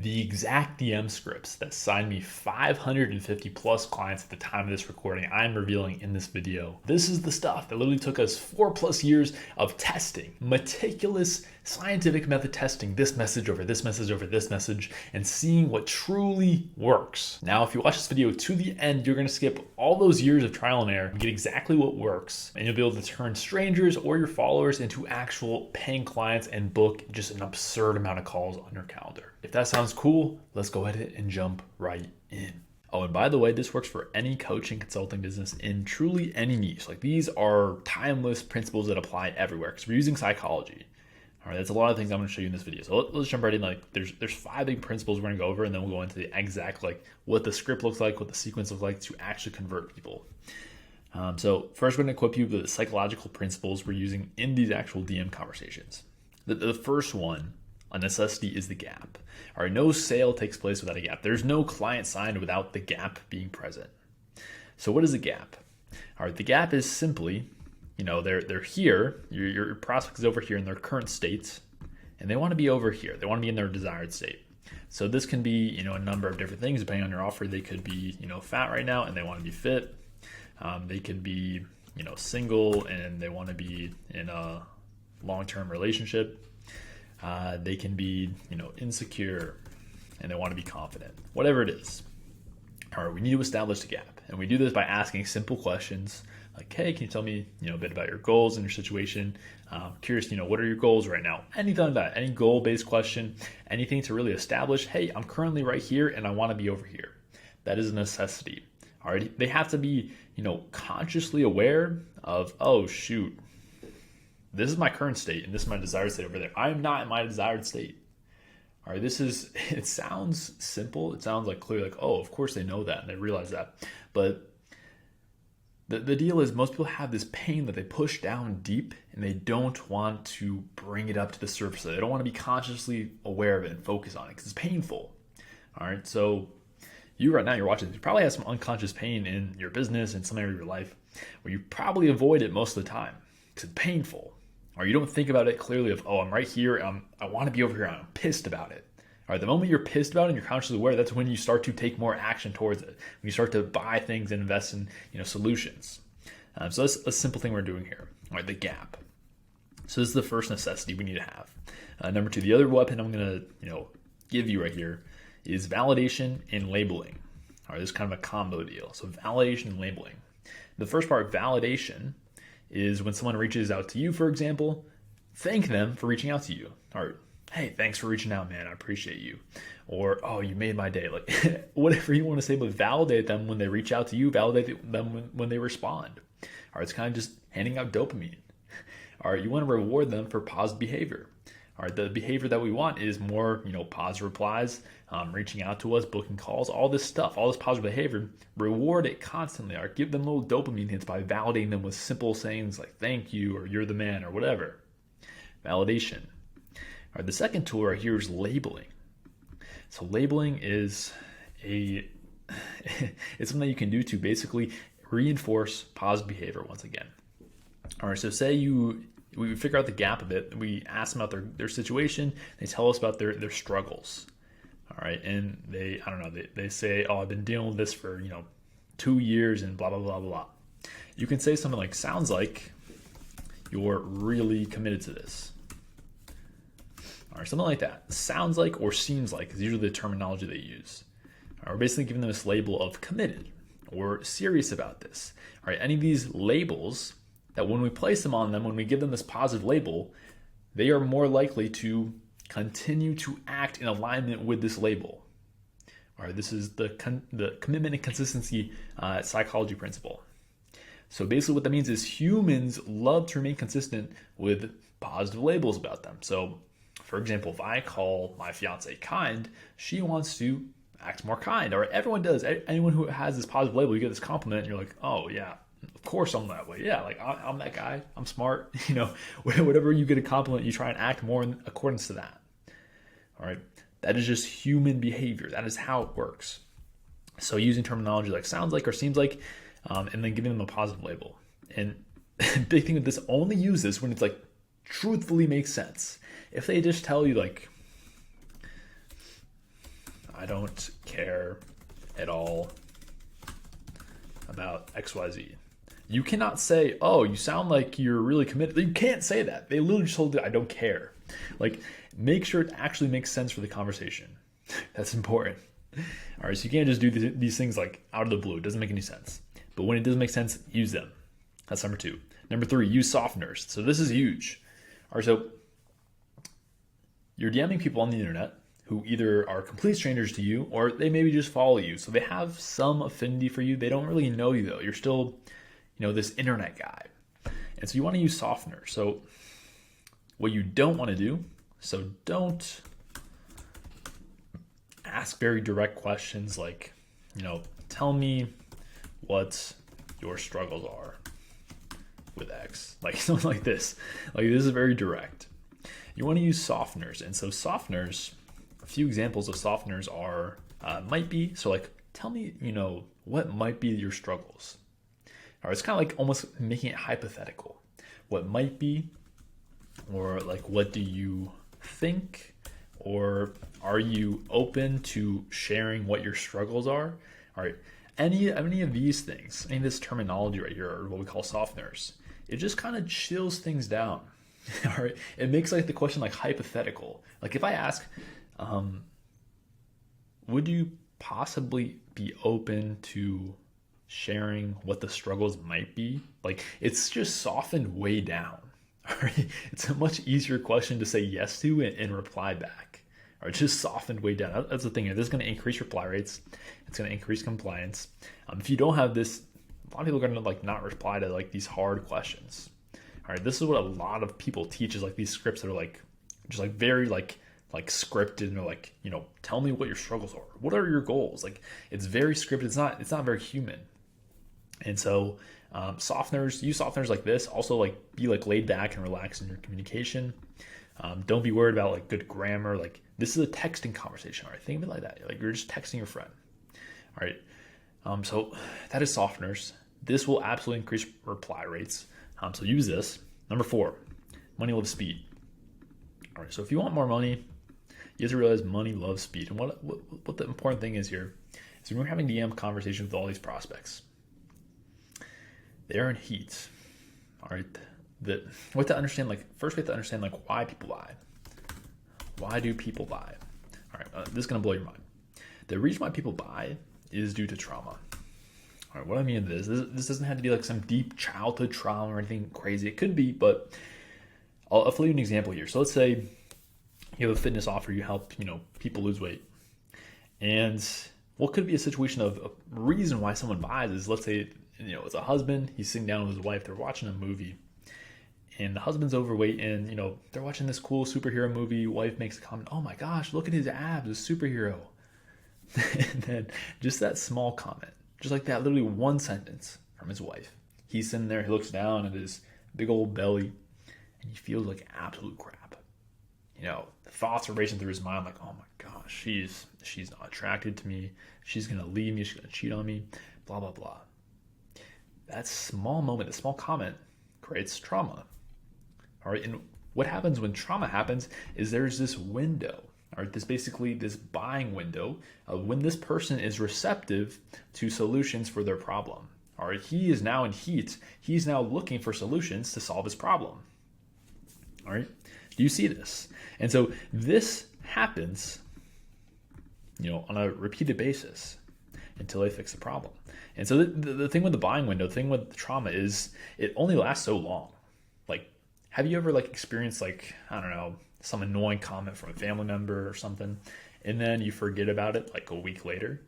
The exact DM scripts that signed me 550 plus clients at the time of this recording, I'm revealing in this video. This is the stuff that literally took us 4+ years of testing, meticulous scientific method testing this message over this message over this message, and seeing what truly works. Now, if you watch this video to the end, you're gonna skip all those years of trial and error and get exactly what works. And you'll be able to turn strangers or your followers into actual paying clients and book just an absurd amount of calls on your calendar. If that sounds cool, let's go ahead and jump right in. Oh, and by the way, this works for any coaching consulting business in truly any niche. Like, these are timeless principles that apply everywhere because we're using psychology. All right, that's a lot of things I'm going to show you in this video. So let's jump right in. Like, there's 5 big principles we're going to go over, and then we'll go into the exact, like, what the script looks like, what the sequence looks like to actually convert people. So first, we're going to equip you with the psychological principles we're using in these actual DM conversations. The first one, a necessity, is the gap. All right, no sale takes place without a gap. There's no client signed without the gap being present. So what is a gap? All right, the gap is simply, they're here, your prospect is over here in their current state, and they want to be over here. They want to be in their desired state. So this can be, a number of different things depending on your offer. They could be, fat right now and they want to be fit. They could be, single and they want to be in a long-term relationship. They can be, insecure and they want to be confident. Whatever it is. All right, we need to establish the gap. And we do this by asking simple questions like, hey, can you tell me, a bit about your goals and your situation? Curious, what are your goals right now? Anything like that, any goal-based question, anything to really establish, hey, I'm currently right here and I want to be over here. That is a necessity. All right, they have to be, consciously aware of, oh, shoot, this is my current state and this is my desired state over there. I'm not in my desired state. All right, it sounds simple. It sounds like clear, like, oh, of course they know that and they realize that. But the deal is most people have this pain that they push down deep and they don't want to bring it up to the surface. They don't want to be consciously aware of it and focus on it because it's painful. All right, so you right now, you're watching this, you probably have some unconscious pain in your business, in some area of your life, where you probably avoid it most of the time because it's painful. Or you don't think about it clearly of, oh, I'm right here, I want to be over here, I'm pissed about it. All right, the moment you're pissed about it and you're consciously aware, that's when you start to take more action towards it. When you start to buy things and invest in, solutions. So that's a simple thing we're doing here. All right, the gap. So this is the first necessity we need to have. Number 2, the other weapon I'm going to, give you right here is validation and labeling. All right, this is kind of a combo deal. So validation and labeling. The first part, validation, is when someone reaches out to you, for example, thank them for reaching out to you. Or, hey, thanks for reaching out, man, I appreciate you. Or, oh, you made my day. Like, whatever you want to say, but validate them when they reach out to you, validate them when they respond. All right, it's kind of just handing out dopamine. All right, you want to reward them for positive behavior. All right, the behavior that we want is more, positive replies, reaching out to us, booking calls, all this stuff, all this positive behavior. Reward it constantly. All right, give them little dopamine hits by validating them with simple sayings like thank you or you're the man or whatever. Validation. All right, the second tool right here is labeling. So labeling is it's something that you can do to basically reinforce positive behavior once again. All right, so say we figure out the gap of it. We ask them about their situation. They tell us about their struggles. All right, and they say, oh, I've been dealing with this for 2 years and blah blah blah blah. You can say something like, sounds like you're really committed to this. All right, something like that. Sounds like or seems like is usually the terminology they use. All right, we're basically giving them this label of committed or serious about this. All right, any of these labels that when we place them on them, when we give them this positive label, they are more likely to continue to act in alignment with this label. All right, this is the commitment and consistency psychology principle. So basically what that means is humans love to remain consistent with positive labels about them. So for example, if I call my fiance kind, she wants to act more kind. All right, everyone does. Anyone who has this positive label, you get this compliment and you're like, oh yeah, of course I'm that way. Yeah, like I'm that guy. I'm smart. Whatever you get a compliment, you try and act more in accordance to that. All right, that is just human behavior. That is how it works. So using terminology like sounds like or seems like, and then giving them a positive label. And big thing with this, only use this when it's like truthfully makes sense. If they just tell you like, I don't care at all about XYZ. You cannot say, oh, you sound like you're really committed. You can't say that. They literally just told you, I don't care. Like, make sure it actually makes sense for the conversation. That's important. All right, so you can't just do these things like out of the blue. It doesn't make any sense. But when it does make sense, use them. That's number 2. Number 3, use softeners. So this is huge. All right, so you're DMing people on the internet who either are complete strangers to you or they maybe just follow you. So they have some affinity for you. They don't really know you though. You're still, this internet guy. And so you want to use softeners. So what you don't want to do, so don't ask very direct questions like, tell me what your struggles are with X. Like something like this. Like this is very direct. You want to use softeners. And so softeners, a few examples of softeners are, might be, so like, tell me, what might be your struggles. All right, it's kind of like almost making it hypothetical. What might be, or like, what do you think? Or are you open to sharing what your struggles are? All right, any of these things, any of this terminology right here are what we call softeners. It just kind of chills things down. All right, it makes like the question like hypothetical. Like if I ask, would you possibly be open to sharing what the struggles might be? Like it's just softened way down. All right, it's a much easier question to say yes to and reply back. All right, just softened way down. That's the thing. This is going to increase reply rates. It's going to increase compliance. If you don't have this, a lot of people are going to like not reply to like these hard questions. All right, this is what a lot of people teach is like these scripts that are like just like very like scripted and they're like, tell me what your struggles are. What are your goals? Like it's very scripted. It's not very human. And so softeners, use softeners like this. Also like be like laid back and relaxed in your communication. Don't be worried about like good grammar. Like this is a texting conversation. All right, think of it like that. Like you're just texting your friend. All right. So that is softeners. This will absolutely increase reply rates. So use this. Number 4, money loves speed. All right, so if you want more money, you have to realize money loves speed. And what the important thing is here is when we're having DM conversations with all these prospects, they're in heat. All right, we have to understand first we have to understand why people buy. Why do people buy? All right, this is gonna blow your mind. The reason why people buy is due to trauma. All right, what I mean is this doesn't have to be like some deep childhood trauma or anything crazy. It could be, but I'll give you an example here. So let's say you have a fitness offer, you help people lose weight, and what could be a situation of a reason why someone buys is, let's say it's a husband, he's sitting down with his wife, they're watching a movie, and the husband's overweight, and they're watching this cool superhero movie. Wife makes a comment, "Oh my gosh, look at his abs, a superhero." And then just that small comment. Just like that, literally one sentence from his wife. He's sitting there, he looks down at his big old belly, and he feels like absolute crap. The thoughts are racing through his mind like, oh my gosh, she's not attracted to me. She's going to leave me. She's going to cheat on me, blah, blah, blah. That small moment, that small comment creates trauma. All right, and what happens when trauma happens is there's this window. All right, this buying window of when this person is receptive to solutions for their problem. All right, he is now in heat. He's now looking for solutions to solve his problem. All right, do you see this? And so this happens, on a repeated basis until they fix the problem. And so the thing with the buying window, the thing with the trauma is it only lasts so long. Like, have you ever experienced I don't know, some annoying comment from a family member or something, and then you forget about it a week later?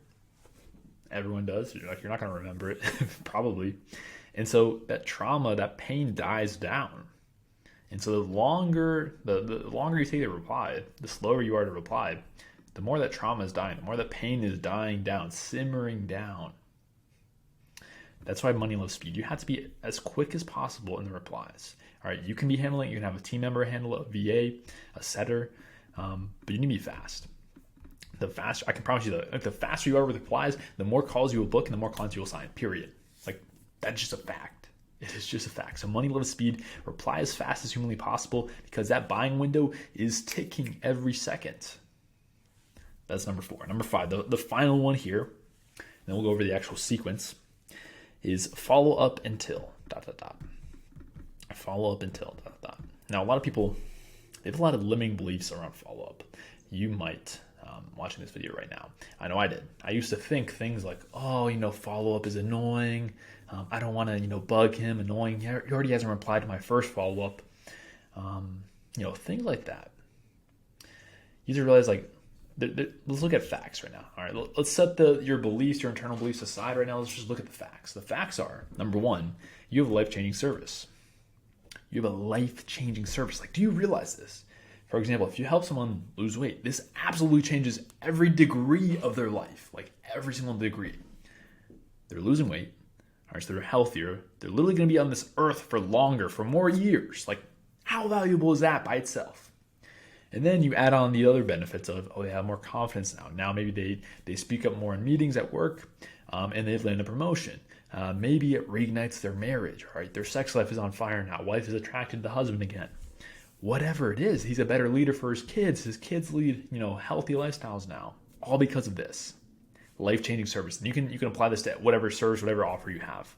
Everyone does. You're not going to remember it, probably. And so that trauma, that pain dies down. And so the longer you take to reply, the slower you are to reply, the more that trauma is dying, the more that pain is dying down, simmering down. That's why money loves speed. You have to be as quick as possible in the replies. All right, you can be handling it. You can have a team member handle it, a VA, a setter, but you need to be fast. The faster, I can promise you that the faster you are with replies, the more calls you will book and the more clients you will sign, period. That's just a fact. It is just a fact. So money loves speed. Reply as fast as humanly possible because that buying window is ticking every second. That's number 4. Number 5, the final one here, and then we'll go over the actual sequence, is follow up until ... Follow up until ... Now, a lot of people, they have a lot of limiting beliefs around follow up. You might, watching this video right now, I know I did. I used to think things like, oh, follow up is annoying. I don't want to, bug him, annoying. He already hasn't replied to my first follow up. Things like that. You just realize, like, let's look at facts right now. All right, let's set your beliefs, your internal beliefs aside right now. Let's just look at the facts. The facts are, number 1, you have a life-changing service. You have a life-changing service. Like, do you realize this? For example, if you help someone lose weight, this absolutely changes every degree of their life, like every single degree. They're losing weight, all right, so they're healthier. They're literally going to be on this earth for longer, for more years. Like, how valuable is that by itself? And then you add on the other benefits of, they have more confidence now. Now maybe they speak up more in meetings at work, and they've landed a promotion. Maybe it reignites their marriage, right? Their sex life is on fire now. Wife is attracted to the husband again. Whatever it is, he's a better leader for his kids. His kids lead, healthy lifestyles now, all because of this life-changing service. And you can apply this to whatever service, whatever offer you have.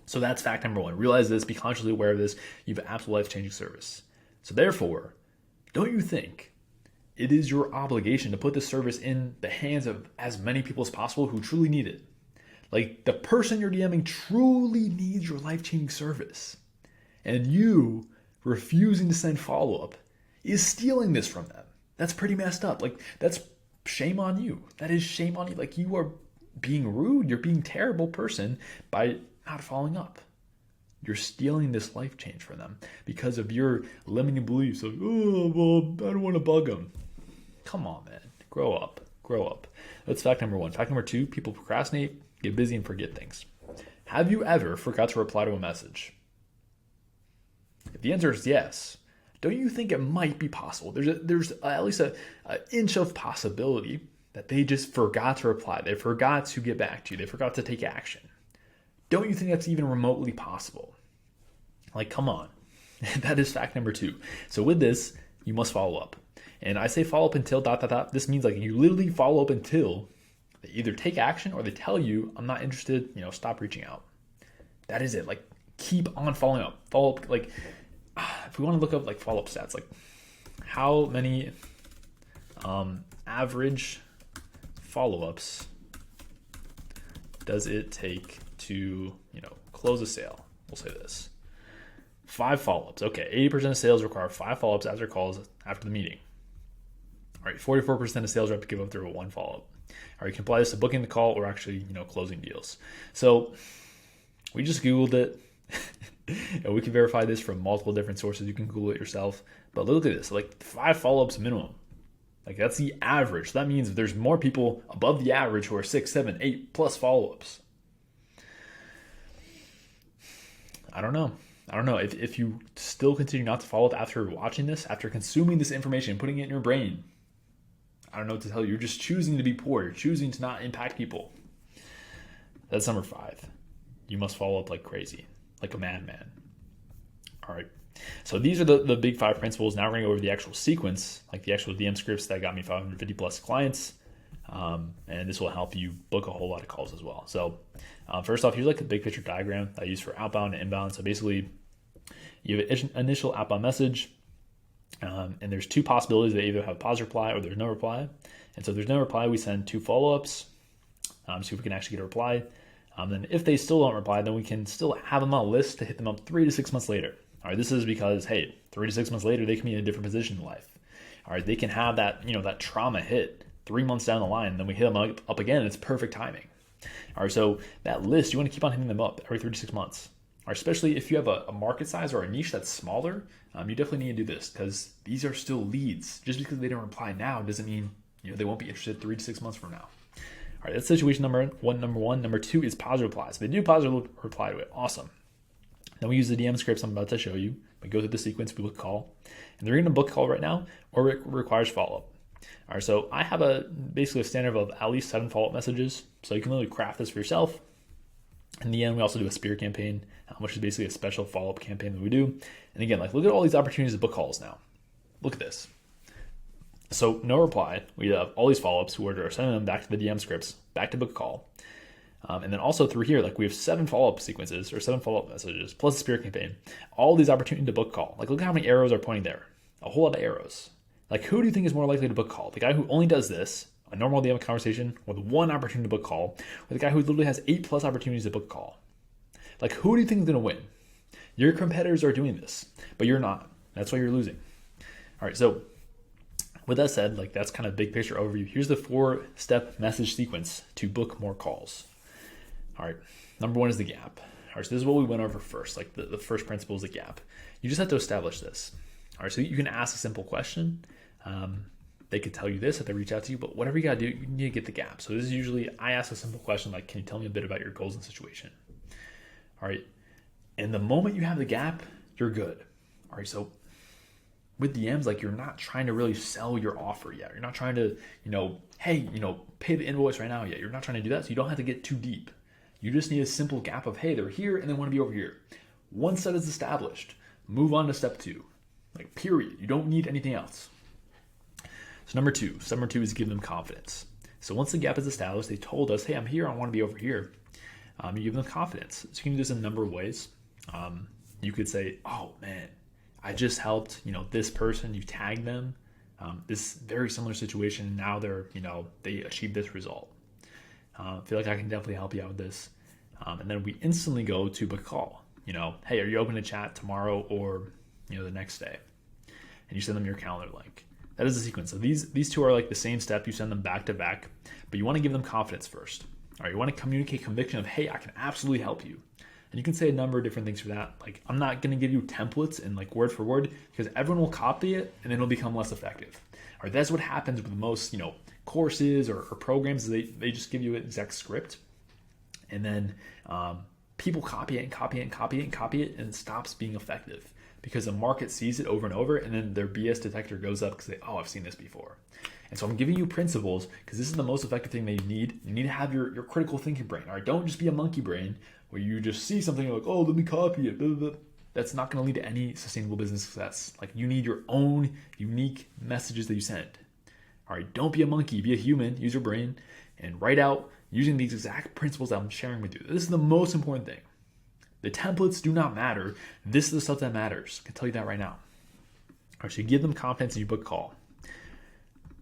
So that's fact number 1. Realize this, be consciously aware of this. You have absolute life-changing service. So therefore, don't you think it is your obligation to put this service in the hands of as many people as possible who truly need it? Like, the person you're DMing truly needs your life-changing service. And you refusing to send follow-up is stealing this from them. That's pretty messed up. Like, that's shame on you. That is shame on you. Like, you are being rude. You're being a terrible person by not following up. You're stealing this life change from them because of your limiting beliefs of, I don't want to bug them. Come on, man. Grow up. Grow up. That's fact number 1. Fact number 2, people procrastinate, get busy, and forget things. Have you ever forgot to reply to a message? If the answer is yes, don't you think it might be possible? There's at least an inch of possibility that they just forgot to reply. They forgot to get back to you. They forgot to take action. Don't you think that's even remotely possible? Like, come on. That is fact number 2. So with this, you must follow up. And I say follow up until ... This means, like, you literally follow up until they either take action or they tell you, I'm not interested, stop reaching out. That is it. Like, keep on following up. Follow up, like, if we want to look up, like, follow-up stats, like, how many average follow-ups does it take to, close a sale? We'll say this. 5 follow-ups. Okay, 80% of sales require 5 follow-ups after calls after the meeting. All right, 44% of sales reps give up their 1 follow-up. All right, you can apply this to booking the call or actually, closing deals. So we just Googled it. And we can verify this from multiple different sources. You can Google it yourself. But look at this, like 5 follow-ups minimum. Like, that's the average. So that means there's more people above the average who are 6, 7, 8 plus follow-ups. I don't know. If you still continue not to follow up after watching this, after consuming this information, putting it in your brain, I don't know what to tell you. You're just choosing to be poor. You're choosing to not impact people. That's number 5. You must follow up like crazy, like a madman. All right. So these are the big 5 principles. Now we're going to go over the actual sequence, like the actual DM scripts that got me 550 plus clients. And this will help you book a whole lot of calls as well. So first off, here's like a big picture diagram I use for outbound and inbound. So basically, you have an initial outbound message, and there's 2 possibilities. They either have a pause reply or there's no reply. And so if there's no reply, we send 2 follow-ups, see if we can actually get a reply. Then if they still don't reply, then we can still have them on a list to hit them up 3 to 6 months later. All right, this is because, hey, 3 to 6 months later, they can be in a different position in life. All right, they can have that, that trauma hit 3 months down the line, and then we hit them up again, and it's perfect timing. All right, so that list, you want to keep on hitting them up every 3 to 6 months. All right, especially if you have a market size or a niche that's smaller, you definitely need to do this because these are still leads. Just because they don't reply now doesn't mean they won't be interested 3 to 6 months from now. All right, that's situation number one. Number 2 is pause replies. They do pause reply to it. Awesome. Then we use the DM scripts I'm about to show you. We go through the sequence, we book a call. And they're going to book a call right now, or it requires follow-up. All right, so I have basically a standard of at least 7 follow-up messages. So you can literally craft this for yourself. In the end, we also do a spear campaign, which is basically a special follow-up campaign that we do. And again, like, look at all these opportunities to book calls now. Look at this. So no reply. We have all these follow-ups who are sending them back to the DM scripts, back to book a call. And then also through here, like we have 7 follow-up sequences or 7 follow-up messages plus a spirit campaign. All these opportunities to book call. Like look at how many arrows are pointing there. A whole lot of arrows. Like who do you think is more likely to book call? The guy who only does this, a normal DM conversation with 1 opportunity to book call, or the guy who literally has 8 plus opportunities to book call? Like who do you think is going to win? Your competitors are doing this, but you're not. That's why you're losing. All right, so with that said, like that's kind of big picture overview. Here's the 4-step message sequence to book more calls. All right, number 1 is the gap. All right, so this is what we went over first. Like the first principle is the gap. You just have to establish this. All right, so you can ask a simple question. They could tell you this if they reach out to you, but whatever you gotta do, you need to get the gap. So this is usually, I ask a simple question like, can you tell me a bit about your goals and situation? All right, and the moment you have the gap, you're good. All right, so with DMs, like you're not trying to really sell your offer yet. You're not trying to, hey, pay the invoice right now yet. You're not trying to do that, so you don't have to get too deep. You just need a simple gap of, hey, they're here and they want to be over here. Once that is established, move on to step 2. Like period. You don't need anything else. So step number two is give them confidence. So once the gap is established, they told us, hey, I'm here, I want to be over here. You give them confidence. So you can do this in a number of ways. You could say, oh man, I just helped, this person, you tag them, this very similar situation. Now they achieved this result. I feel like I can definitely help you out with this. And then we instantly go to book a call. Hey, are you open to chat tomorrow or, the next day? And you send them your calendar link. That is the sequence. So these 2 are like the same step. You send them back to back, but you want to give them confidence first. All right, you want to communicate conviction of, hey, I can absolutely help you. And you can say a number of different things for that. Like, I'm not going to give you templates and like word for word because everyone will copy it and then it'll become less effective. All right, that's what happens with most, courses or programs. They just give you an exact script. And then people copy it and copy it and copy it and copy it, and it stops being effective because the market sees it over and over, and then their BS detector goes up because I've seen this before. And so I'm giving you principles because this is the most effective thing that you need. You need to have your critical thinking brain. All right, don't just be a monkey brain where you just see something like, oh, let me copy it. Blah, blah, blah. That's not going to lead to any sustainable business success. Like you need your own unique messages that you send. All right, don't be a monkey, be a human, use your brain, and write out using these exact principles that I'm sharing with you. This is the most important thing. The templates do not matter. This is the stuff that matters. I can tell you that right now. All right, so you give them confidence and you book a call.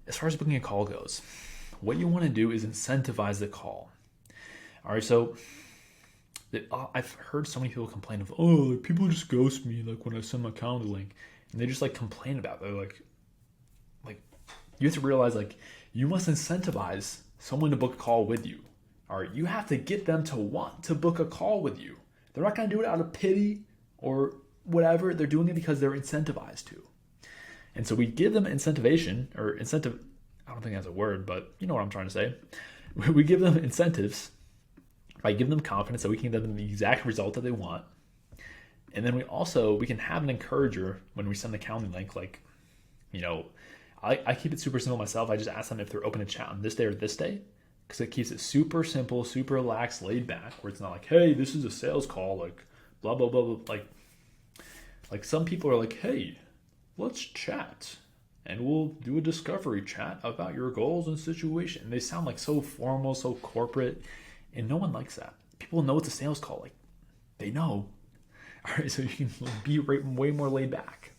As far as booking a call goes, what you want to do is incentivize the call. All right, so I've heard so many people complain of, like people just ghost me like when I send my calendar link, and they just like complain about it. They're like you have to realize like you must incentivize someone to book a call with you. All right, you have to get them to want to book a call with you. They're not going to do it out of pity or whatever. They're doing it because they're incentivized to. And so we give them incentivation or incentive. I don't think that's a word, but you know what I'm trying to say. We give them incentives by giving them confidence that we can give them the exact result that they want. And then we can have an encourager when we send the calendar link. Like, I keep it super simple myself. I just ask them if they're open to chat on this day or this day, because it keeps it super simple, super relaxed, laid back, where it's not like, hey, this is a sales call, like blah, blah, blah, blah. Like some people are like, hey, let's chat and we'll do a discovery chat about your goals and situation. And they sound like so formal, so corporate, and no one likes that. People know it's a sales call. Like they know. All right, so you can be way more laid back.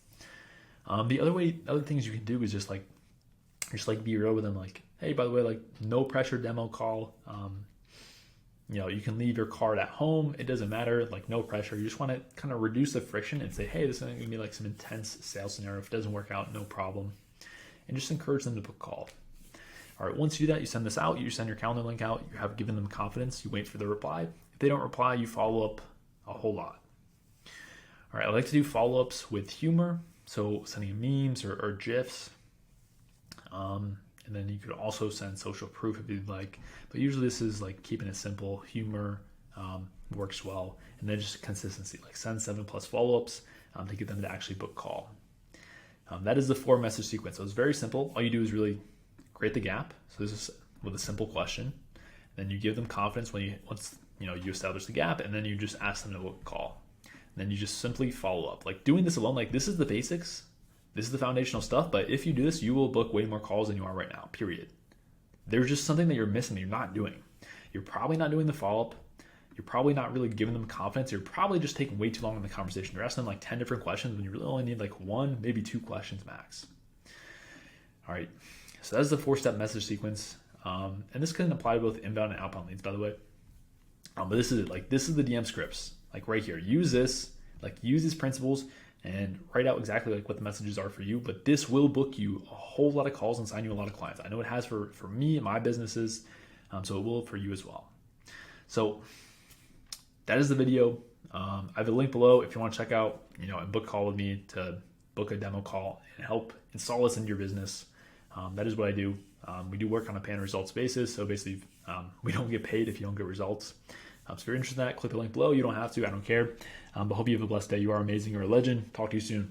The other things you can do is just be real with them. Like, hey, by the way, like no pressure demo call. You can leave your card at home. It doesn't matter. Like no pressure. You just want to kind of reduce the friction and say, hey, this is going to be like some intense sales scenario. If it doesn't work out, no problem. And just encourage them to book a call. All right, once you do that, you send this out. You send your calendar link out. You have given them confidence. You wait for the reply. If they don't reply, you follow up a whole lot. All right, I like to do follow-ups with humor. So sending memes or GIFs. And then you could also send social proof if you'd like. But usually this is like keeping it simple. Humor works well. And then just consistency, like send 7+ follow-ups to get them to actually book call. That is the 4-message sequence. So it's very simple. All you do is really create the gap. So this is with a simple question. Then you give them confidence once you establish the gap, and then you just ask them to book a call. And then you just simply follow up. Like doing this alone, like this is the basics. This is the foundational stuff, but if you do this, you will book way more calls than you are right now, period. There's just something that you're missing that you're not doing. You're probably not doing the follow-up. You're probably not really giving them confidence. You're probably just taking way too long in the conversation. You're asking them like 10 different questions when you really only need like 1, maybe 2 questions max. All right, so that's the 4-step message sequence. And this can apply to both inbound and outbound leads, by the way. But this is it. Like, this is the DM scripts. Like right here, use this. Like, use these principles and write out exactly like what the messages are for you. But this will book you a whole lot of calls and sign you a lot of clients. I know it has for me and my businesses, so it will for you as well. So that is the video. I have a link below if you want to check out, a book call with me to book a demo call and help install this into your business. That is what I do. We do work on a pay and results basis. So basically, we don't get paid if you don't get results. So if you're interested in that, click the link below. You don't have to. I don't care. But hope you have a blessed day. You are amazing. You're a legend. Talk to you soon.